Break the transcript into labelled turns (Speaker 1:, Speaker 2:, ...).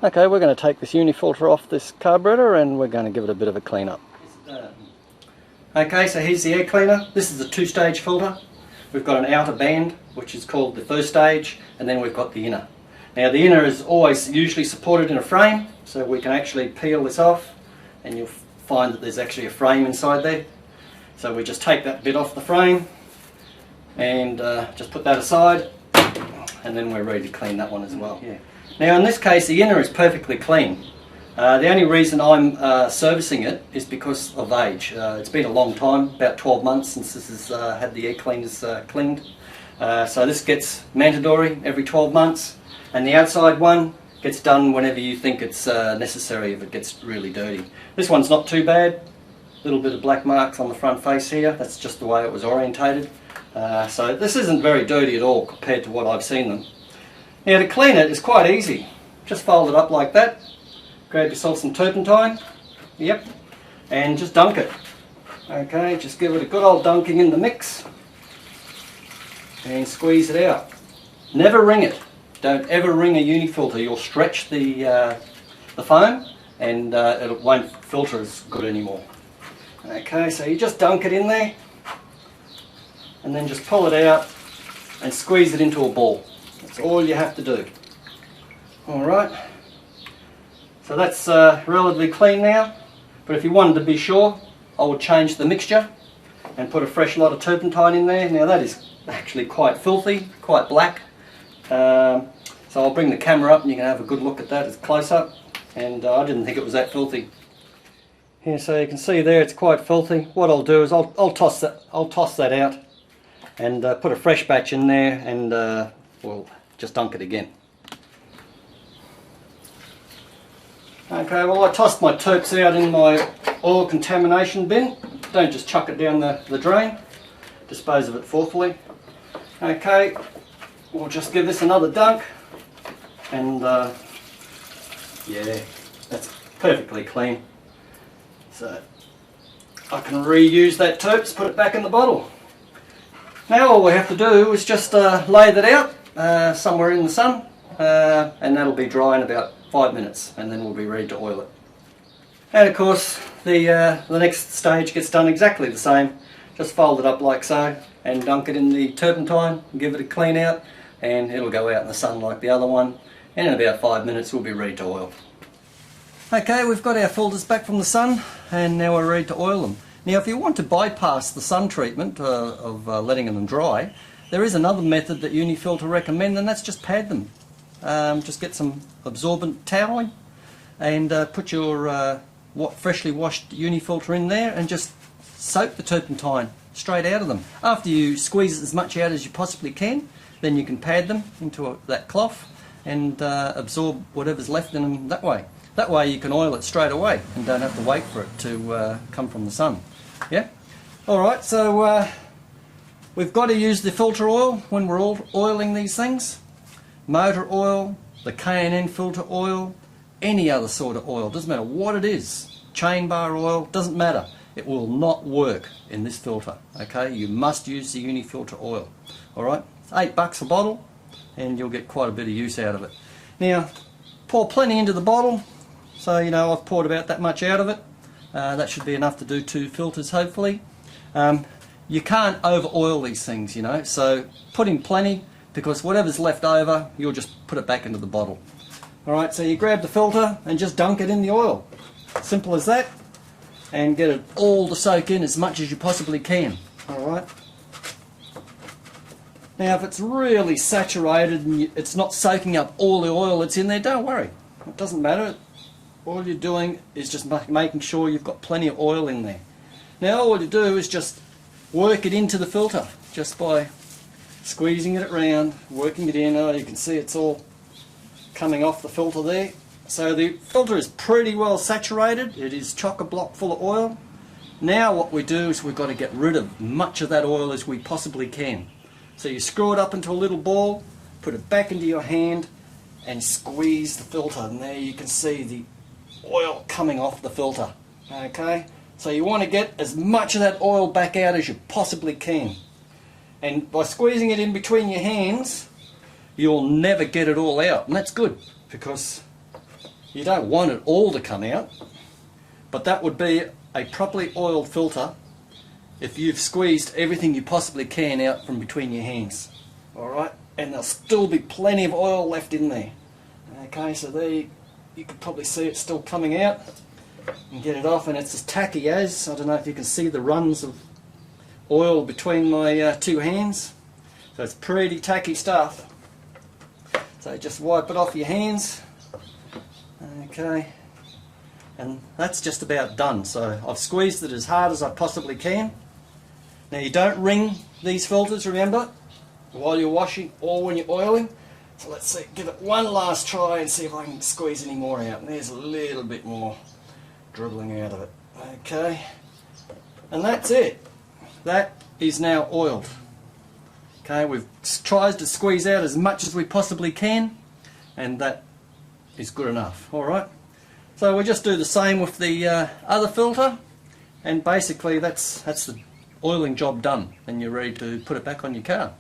Speaker 1: Okay, we're going to take this uni-filter off this carburetor and we're going to give it a bit of a clean up. Okay, so here's the air cleaner. This is a two-stage filter. We've got an outer band, which is called the first stage, and then we've got the inner. Now the inner is always usually supported in a frame, so we can actually peel this off and you'll find that there's actually a frame inside there. So we just take that bit off the frame and just put that aside, and then we're ready to clean that one as well. Yeah. Now in this case the inner is perfectly clean. The only reason I'm servicing it is because of age. It's been a long time, about 12 months since this has had the air cleaners cleaned. So this gets mandatory every 12 months, and the outside one gets done whenever you think it's necessary if it gets really dirty. This one's not too bad. A little bit of black marks on the front face here, that's just the way it was orientated. So this isn't very dirty at all compared to what I've seen them. Now to clean it is quite easy. Just fold it up like that, grab yourself some turpentine, yep, and just dunk it. Okay, just give it a good old dunking in the mix and squeeze it out. Never wring it. Don't ever wring a uni-filter. You'll stretch the foam and it won't filter as good anymore. Okay, so you just dunk it in there and then just pull it out and squeeze it into a ball. That's all you have to do. Alright, so that's relatively clean now, but if you wanted to be sure, I would change the mixture and put a fresh lot of turpentine in there. Now that is actually quite filthy, quite black, so I'll bring the camera up and you can have a good look at that as close up, and I didn't think it was that filthy. Here, so you can see there it's quite filthy. What I'll do is I'll toss that out and put a fresh batch in there, and we'll just dunk it again. Okay, well I tossed my terps out in my oil contamination bin. Don't just chuck it down the drain. Dispose of it thoughtfully. Okay, we'll just give this another dunk, and yeah, that's perfectly clean. So I can reuse that terps, put it back in the bottle. Now all we have to do is just lay that out somewhere in the sun, and that'll be dry in about 5 minutes, and then we'll be ready to oil it. And of course the next stage gets done exactly the same. Just fold it up like so and dunk it in the turpentine and give it a clean out, and it'll go out in the sun like the other one, and in about 5 minutes we'll be ready to oil. Okay, we've got our filters back from the sun and now we're ready to oil them. Now if you want to bypass the sun treatment of letting them dry, there is another method that uni-filter recommend, and that's just pad them. Just get some absorbent toweling and put your freshly washed uni-filter in there and just soak the turpentine straight out of them. After you squeeze as much out as you possibly can, then you can pad them into that cloth and absorb whatever's left in them that way. That way you can oil it straight away and don't have to wait for it to come from the sun. Yeah? Alright, so we've got to use the filter oil when we're oiling these things. Motor oil, the K&N filter oil, any other sort of oil, doesn't matter what it is. Chain bar oil, doesn't matter. It will not work in this filter. Okay, you must use the uni-filter oil. Alright, it's $8 a bottle and you'll get quite a bit of use out of it. Now, pour plenty into the bottle. So, you know, I've poured about that much out of it. That should be enough to do 2 filters, hopefully. You can't over oil these things, you know, so put in plenty, because whatever's left over, you'll just put it back into the bottle. Alright, so you grab the filter and just dunk it in the oil. Simple as that. And get it all to soak in as much as you possibly can. Alright. Now if it's really saturated and it's not soaking up all the oil that's in there, don't worry. It doesn't matter. All you're doing is just making sure you've got plenty of oil in there. Now all you do is just work it into the filter, just by squeezing it around, working it in. Oh, you can see it's all coming off the filter there. So the filter is pretty well saturated. It is chock-a-block full of oil. Now what we do is we've got to get rid of much of that oil as we possibly can. So you screw it up into a little ball, put it back into your hand and squeeze the filter, and there you can see the oil coming off the filter. Okay, so you want to get as much of that oil back out as you possibly can, and by squeezing it in between your hands you'll never get it all out, and that's good, because You don't want it all to come out, but that would be a properly oiled filter if you've squeezed everything you possibly can out from between your hands. Alright, and there'll still be plenty of oil left in there. Okay, so there you can probably see it still coming out and get it off, and it's as tacky as, I don't know if you can see the runs of oil between my two hands. So it's pretty tacky stuff. So just wipe it off your hands. Okay, and that's just about done. So I've squeezed it as hard as I possibly can. Now you don't wring these filters, remember, while you're washing or when you're oiling. So let's see, give it one last try and see if I can squeeze any more out. And there's a little bit more dribbling out of it. Okay, and that's it. That is now oiled. Okay, we've tried to squeeze out as much as we possibly can, and that is good enough. Alright, so we just do the same with the other filter, and basically that's the oiling job done, and you're ready to put it back on your car.